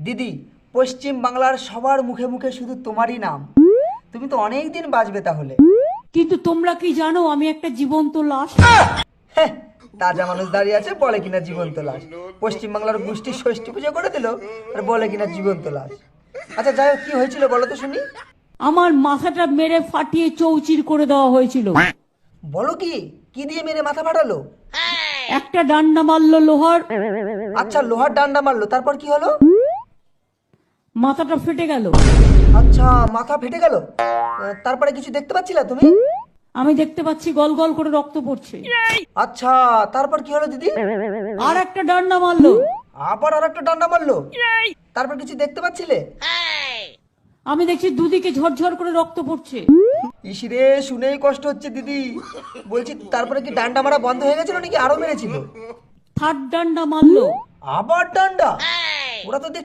দিদি, পশ্চিম বাংলার সবার মুখে মুখে শুধু তোমারই নাম। তুমি তো অনেক দিন বাঁচবে তাহলে। কিন্তু তোমরা কি জানো আমি একটা জীবন্ত লাশ? হ্যাঁ, তাজা মানুষ দাঁড়িয়ে আছে, বলে কিনা জীবন্ত লাশ। পশ্চিম বাংলার গোষ্ঠীর ষষ্ঠী পুজো করে দিল আর বলে কিনা জীবন্ত লাশ। আচ্ছা যাই হোক, কি হয়েছিল বলো তো শুনি। আমার মাথাটা মেরে ফাটিয়ে চৌচির করে দেওয়া হয়েছিল। বলো কি, কি দিয়ে মেরে মাথা ফাটালো? একটা ডান্ডা মারলো লোহার, আচ্ছা, লোহার ডান্ডা মারলো, তারপর কি হলো? মাথাটা ফেটে গেল। আচ্ছা, মাথা ফেটে গেল। তারপরে কিছু দেখতে পাচ্ছিলা তুমি? আমি দেখতে পাচ্ছি গল গল করে রক্ত পড়ছে। আচ্ছা, তারপর কি হলো দিদি? আর একটা ডান্ডা মারলো। আবার আর একটা ডান্ডা মারলো। তারপর কিছু দেখতে পাচ্ছিলে? আমি দেখছি দুদিকে ঝরঝর করে রক্ত পড়ছে। ইসিরে, শুনেই কষ্ট হচ্ছে দিদি। বলছি তারপরে কি ডান্ডা মারা বন্ধ হয়ে গেছিল নাকি আরো মেরেছিল? থার্ড ডান্ডা মারলো। আবার ডান্ডা? ওরা তো